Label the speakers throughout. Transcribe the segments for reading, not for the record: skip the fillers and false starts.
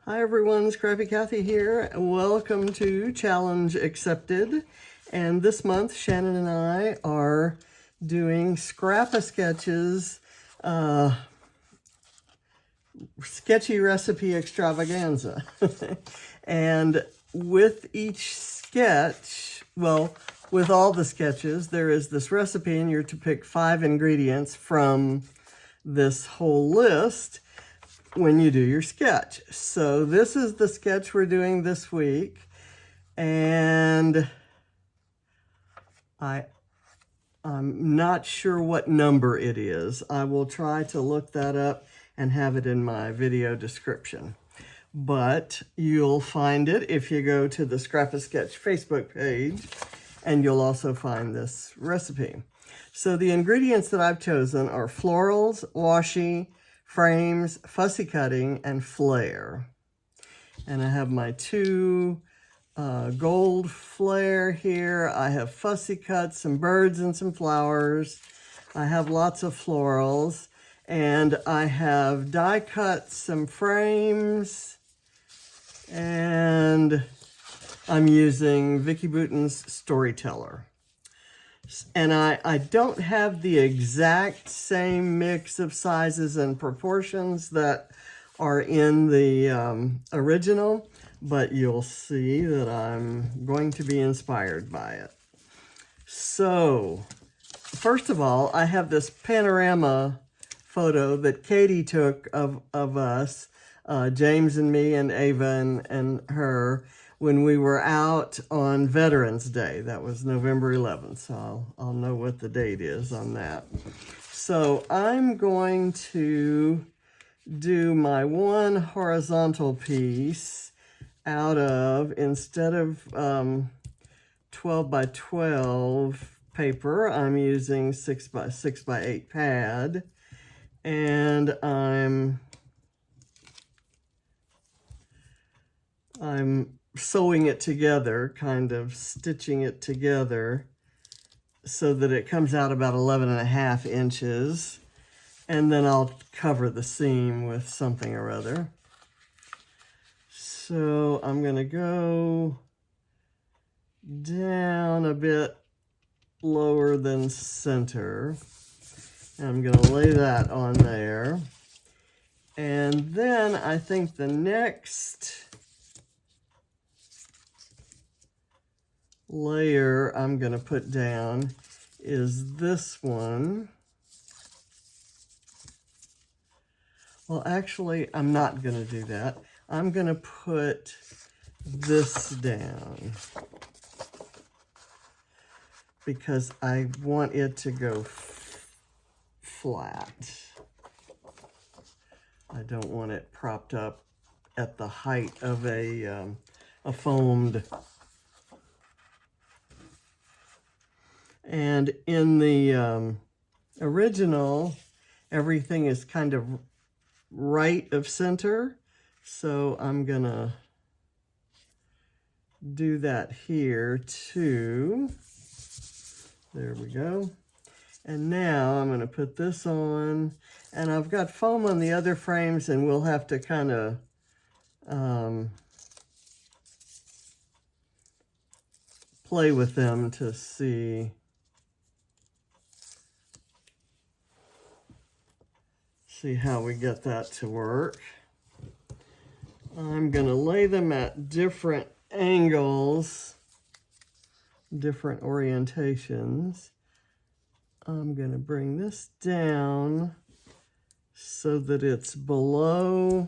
Speaker 1: Hi everyone, Scrappy Kathy here. Welcome to Challenge Accepted. And this month, Shannon and I are doing Scrappa Sketches Sketchy Recipe Extravaganza. And with each sketch, well, with all the sketches, there is this recipe and you're to pick 5 ingredients from this whole list when you do your sketch. So this is the sketch we're doing this week, and I'm not sure what number it is. I will try to look that up and have it in my video description. But you'll find it if you go to the Scrappa Sketch Facebook page, and you'll also find this recipe. So the ingredients that I've chosen are florals, washi, frames, fussy cutting, and flair. And I have my 2 gold flair here. I have fussy cut, some birds and some flowers. I have lots of florals. And I have die cut some frames. And I'm using Vicki Boutin's Storyteller. And I don't have the exact same mix of sizes and proportions that are in the original, but you'll see that I'm going to be inspired by it. So, first of all, I have this panorama photo that Katie took of us, James and me and Ava and her, when we were out on Veterans Day. That was November 11th, so I'll know what the date is on that. So I'm going to do my one horizontal piece out of, instead of 12 by 12 paper, I'm using 6 by 6 by 8 pad, and I'm sewing it together, kind of stitching it together so that it comes out about 11.5 inches, and then I'll cover the seam with something or other. So I'm going to go down a bit lower than center. I'm going to lay that on there. And then I think the next layer I'm going to put down is this one. Well, actually, I'm not going to do that. I'm going to put this down because I want it to go flat. I don't want it propped up at the height of a foamed. And in the original, everything is kind of right of center. So I'm gonna do that here too. There we go. And now I'm gonna put this on, and I've got foam on the other frames, and we'll have to kind of play with them to see how we get that to work. I'm going to lay them at different angles, different orientations. I'm going to bring this down so that it's below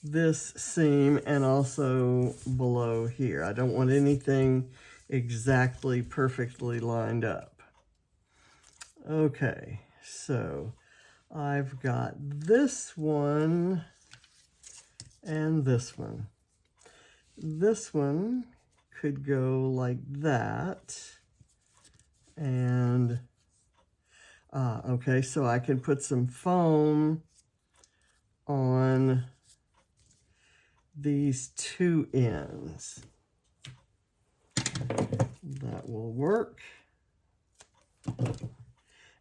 Speaker 1: this seam and also below here. I don't want anything exactly perfectly lined up. Okay, so I've got this one and this one. This one could go like that. And, okay, so I can put some foam on these 2 ends. That will work.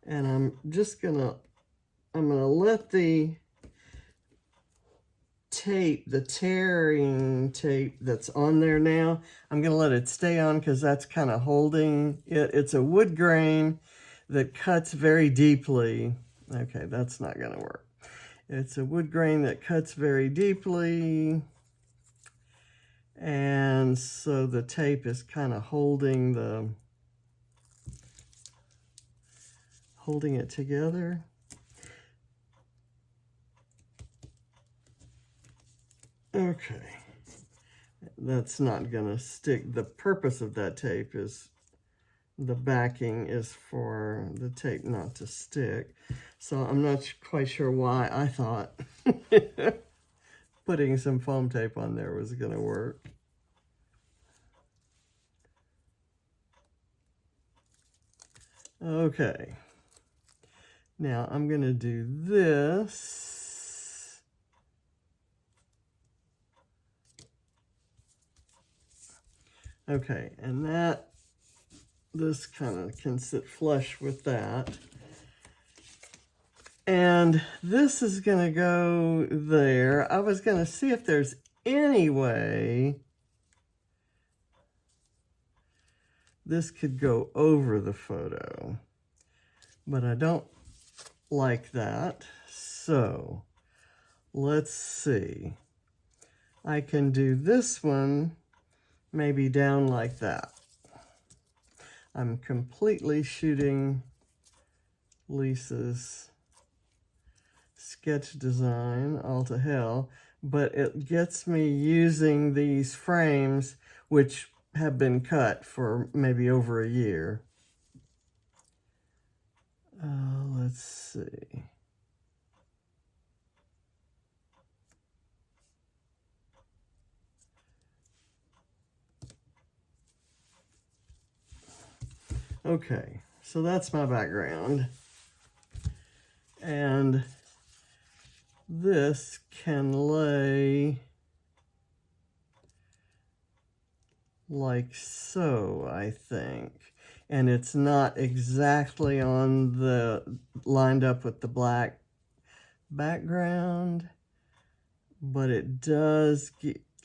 Speaker 1: And I'm just gonna let the tape, the tearing tape that's on there now, I'm going to let it stay on because that's kind of holding it. It's a wood grain that cuts very deeply. Okay, that's not going to work. It's a wood grain that cuts very deeply. And so the tape is kind of holding it together. Okay, that's not gonna stick. The purpose of that tape is, the backing is for the tape not to stick. So I'm not quite sure why I thought putting some foam tape on there was gonna work. Okay, now I'm gonna do this. Okay, and this kind of can sit flush with that. And this is gonna go there. I was gonna see if there's any way this could go over the photo, but I don't like that. So let's see. I can do this one maybe down like that. I'm completely shooting Lisa's sketch design all to hell, but it gets me using these frames which have been cut for maybe over a year. Let's see. Okay, so that's my background. And this can lay like so, I think. And it's not exactly on lined up with the black background, but it does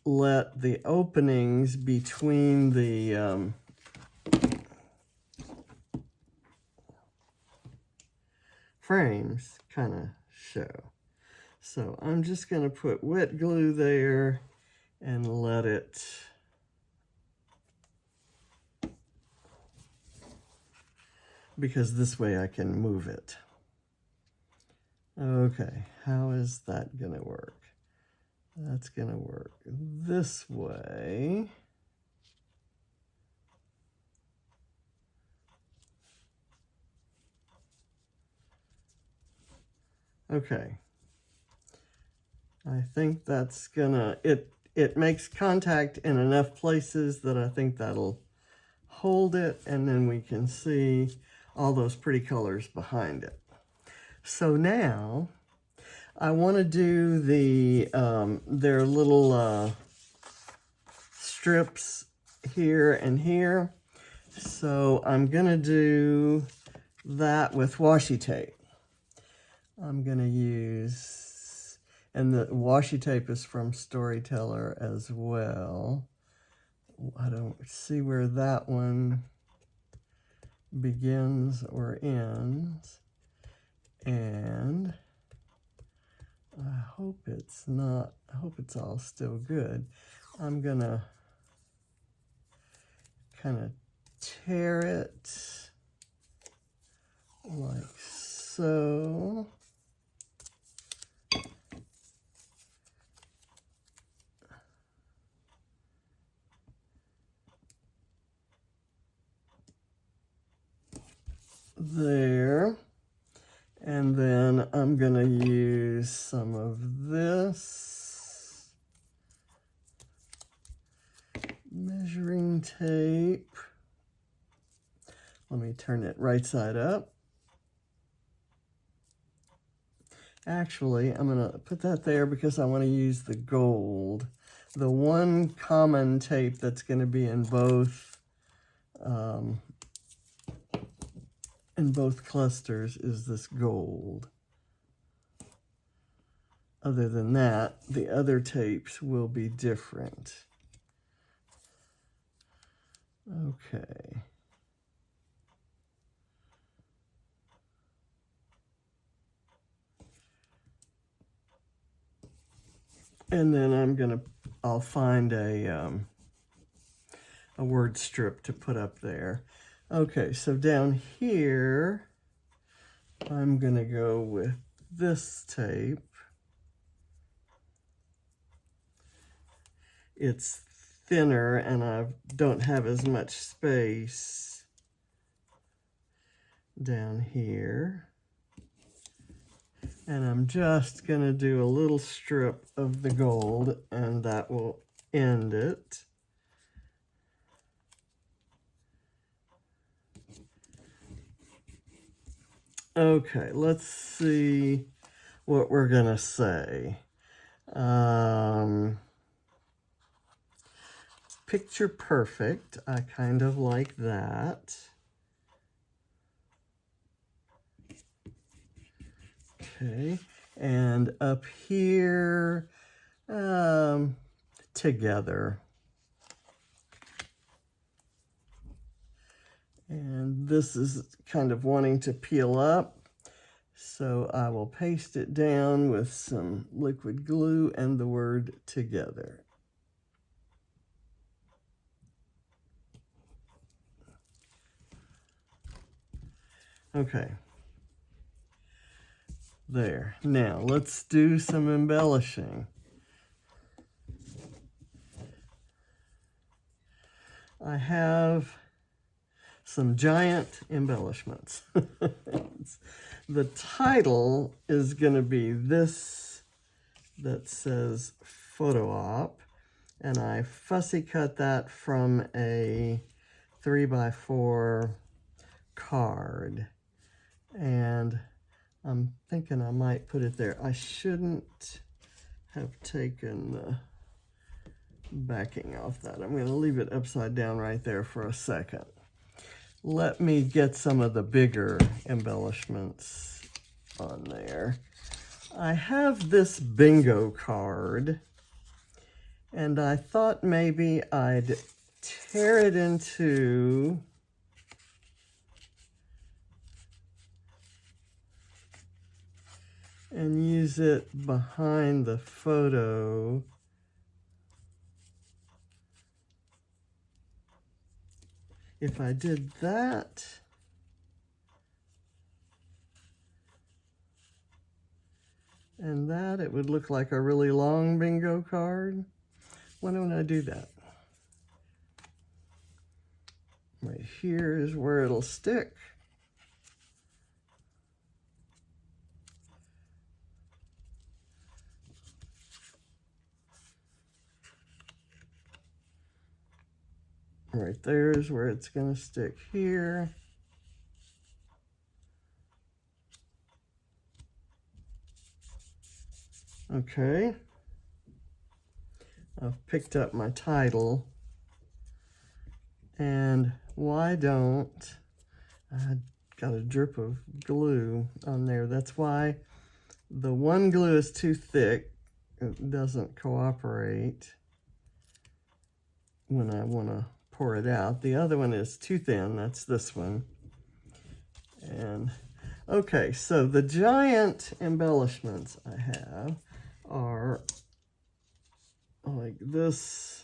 Speaker 1: let the openings between the frames kind of show. So I'm just going to put wet glue there and let it because this way I can move it. Okay, how is that gonna work? That's gonna work this way. Okay, I think that's gonna, it makes contact in enough places that I think that'll hold it, and then we can see all those pretty colors behind it. So now I want to do their little strips here and here. So I'm going to do that with washi tape. I'm going to use, and the washi tape is from Storyteller as well. I don't see where that one begins or ends. And I hope it's not, I hope it's all still good. I'm gonna kind of tear it like so. There. And then I'm going to use some of this measuring tape. Let me turn it right side up. Actually, I'm going to put that there because I want to use the gold. The one common tape that's going to be in both clusters is this gold. other than that, the other tapes will be different. Okay. And then I'll find a word strip to put up there. Okay, so down here, I'm gonna go with this tape. It's thinner and I don't have as much space down here. And I'm just gonna do a little strip of the gold and that will end it. Okay, let's see what we're gonna say. Picture perfect, I kind of like that. Okay, and up here, together. And this is kind of wanting to peel up, so I will paste it down with some liquid glue and the word together. Okay. There. Now, let's do some embellishing. I have some giant embellishments. The title is going to be this that says photo op, and I fussy cut that from a 3x4 card, and I'm thinking I might put it there. I shouldn't have taken the backing off that. I'm going to leave it upside down right there for a second. Let me get some of the bigger embellishments on there. I have this bingo card, and I thought maybe I'd tear it into and use it behind the photo. If I did that, and that, it would look like a really long bingo card. Why don't I do that? Right here is where it'll stick. Right there is where it's going to stick here. Okay. I've picked up my title. And why don't I got a drip of glue on there? That's why the one glue is too thick. It doesn't cooperate when I want to pour it out. The other one is too thin. That's this one. And okay, so the giant embellishments I have are like this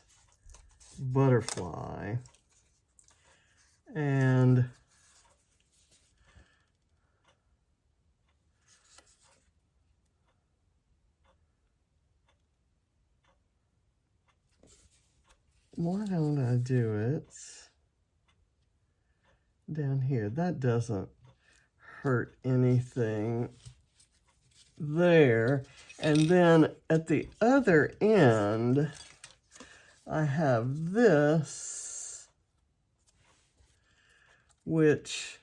Speaker 1: butterfly, and why don't I do it down here? That doesn't hurt anything there. And then at the other end, I have this, which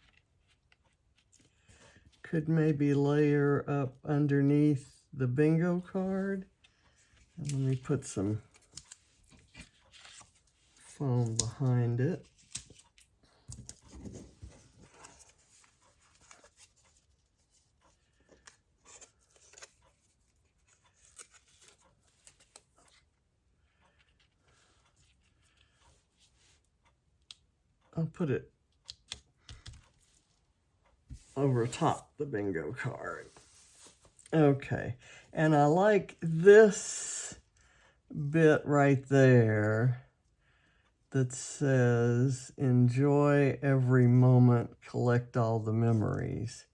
Speaker 1: could maybe layer up underneath the bingo card. And let me put some foam behind it. I'll put it over top the bingo card. Okay, and I like this bit right there that says, enjoy every moment, collect all the memories.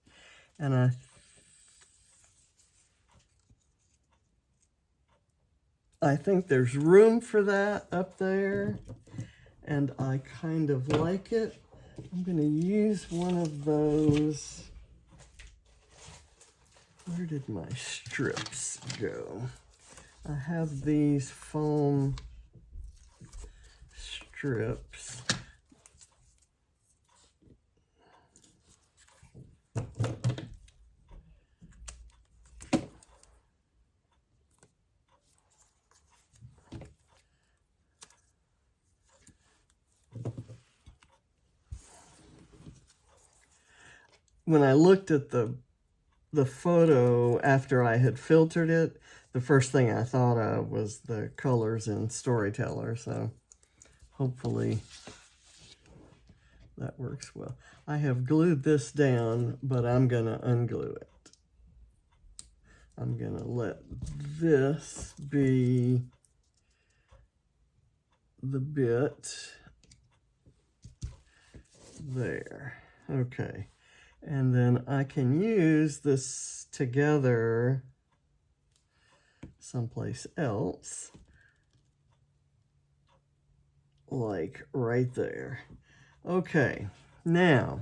Speaker 1: And I think there's room for that up there, and I kind of like it. I'm going to use one of those. Where did my strips go? I have these foam strips. When I looked at the photo after I had filtered it, the first thing I thought of was the colors in Storyteller, so hopefully that works well. I have glued this down, but I'm going to unglue it. I'm going to let this be the bit there. Okay. And then I can use this together someplace else, like right there. Okay, now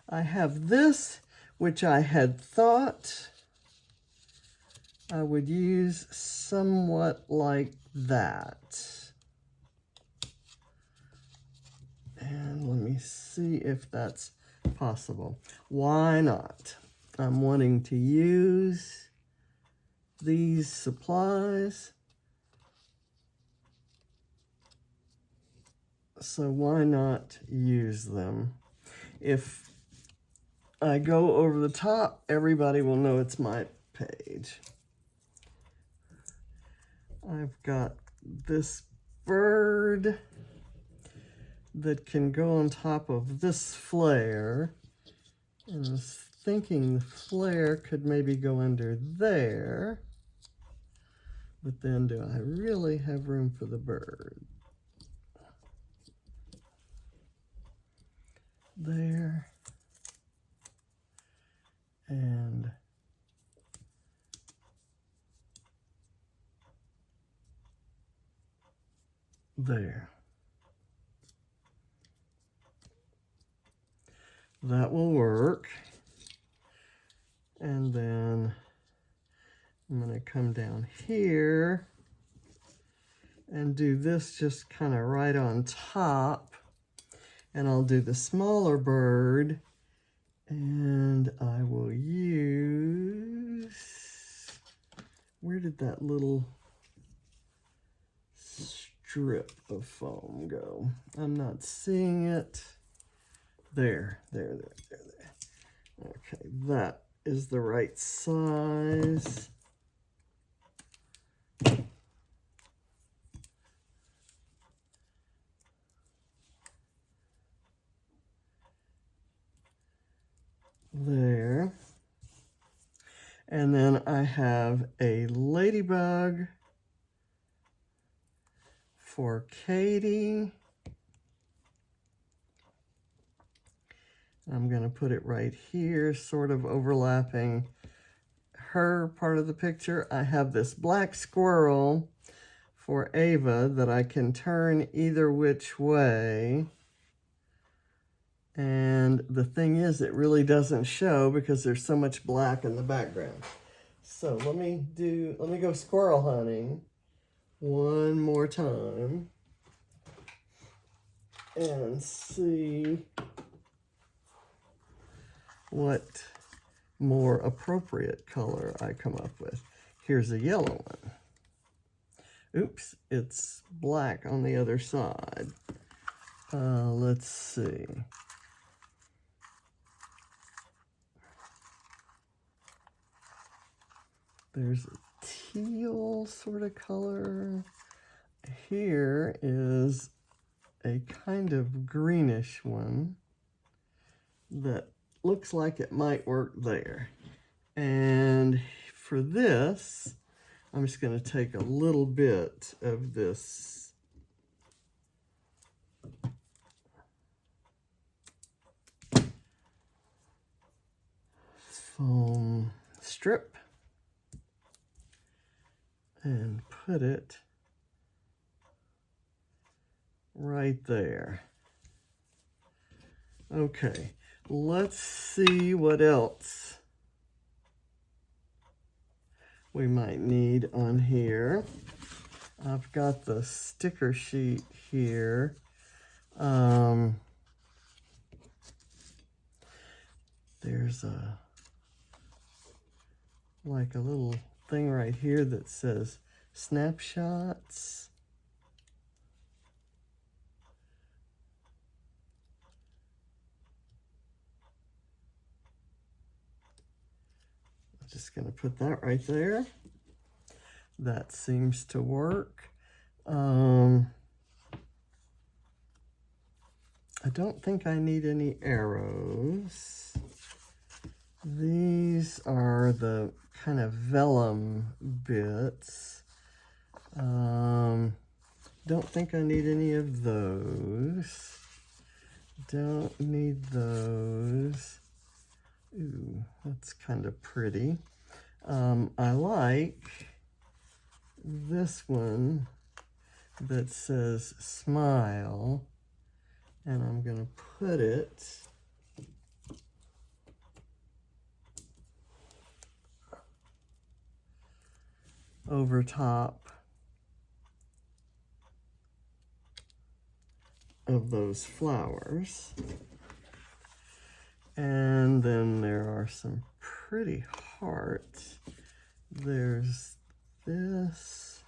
Speaker 1: I have this, which I had thought I would use somewhat like that. And let me see if that's possible. Why not? I'm wanting to use these supplies, so why not use them? If I go over the top, everybody will know it's my page. I've got this bird that can go on top of this flare. And I was thinking the flare could maybe go under there. But then do I really have room for the bird? There. And there. That will work. And then I'm going to come down here and do this just kind of right on top. And I'll do the smaller bird. And I will use, where did that little strip of foam go? I'm not seeing it. There. Okay, that is the right size. There. And then I have a ladybug for Katie. I'm going to put it right here, sort of overlapping her part of the picture. I have this black squirrel for Ava that I can turn either which way. And the thing is, it really doesn't show because there's so much black in the background. So let me go squirrel hunting one more time and see what more appropriate color I come up with. Here's a yellow one. Oops, it's black on the other side. Let's see. There's a teal sort of color. Here is a kind of greenish one that looks like it might work there. And for this, I'm just going to take a little bit of this foam strip and put it right there. Okay, let's see what else we might need on here. I've got the sticker sheet here. There's like a little thing right here that says snapshots. I'm just going to put that right there. That seems to work. I don't think I need any arrows. These are the kind of vellum bits. Don't think I need any of those. Don't need those. Ooh, that's kind of pretty. I like this one that says smile, and I'm going to put it over top of those flowers. And then there are some pretty hearts. There's this.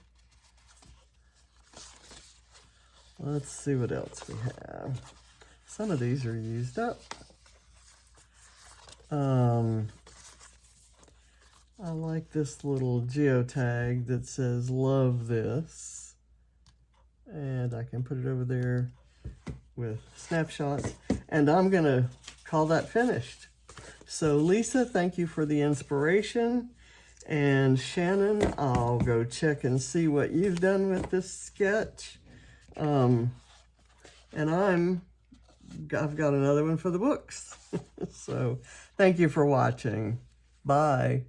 Speaker 1: Let's see what else we have. Some of these are used up. I like this little geotag that says love this. And I can put it over there with snapshots. And I'm going to call that finished. So Lisa, thank you for the inspiration. And Shannon, I'll go check and see what you've done with this sketch. And I've got another one for the books. So thank you for watching. Bye.